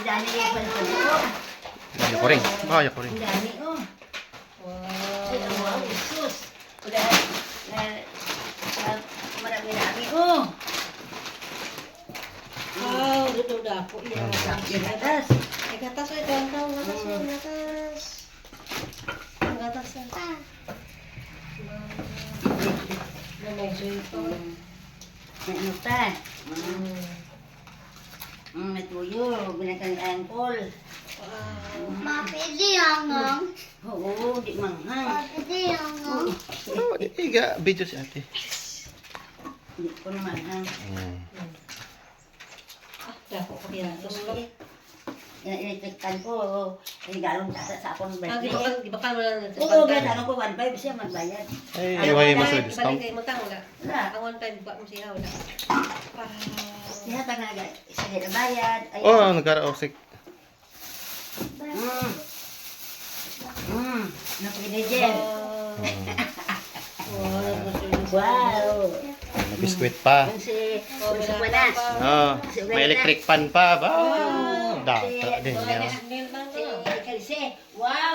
dami yung palpag. Kaya ko rin. Kaya ko rin. Ang dami, oh. Ay, ang wow, Jesus. Marami-rami, oh. Wow, dito na ako. Iya, Gatas. ay gatas ay gatas, gatas. Ang gatas ay. May ito. May ano pa? May tuyo. Binakang angkol. Mapidi ang Oo, di manghang. Mapidi ang Oh, iga. Video si ate. Di ko na manghang. Dako ko yan. Iniktan ko. Inigalong sa akong Ah, birthday. di ba ka wala na? Oo, gano'n ko 1.5 siya magbayad. Ay, iway mo sa discount. Balik kayo mo wala. Wala. Ang 1 time ba mo siya wala. Siya tangaga. Siya din ang bayad. Ayun. Oh, nagkaraosik. Napinigyan. Wow. Wow. May biskwit pa. Yung si Pula. Oh, may electric pan pa ba? Data din niya. Si Kalise. Wow.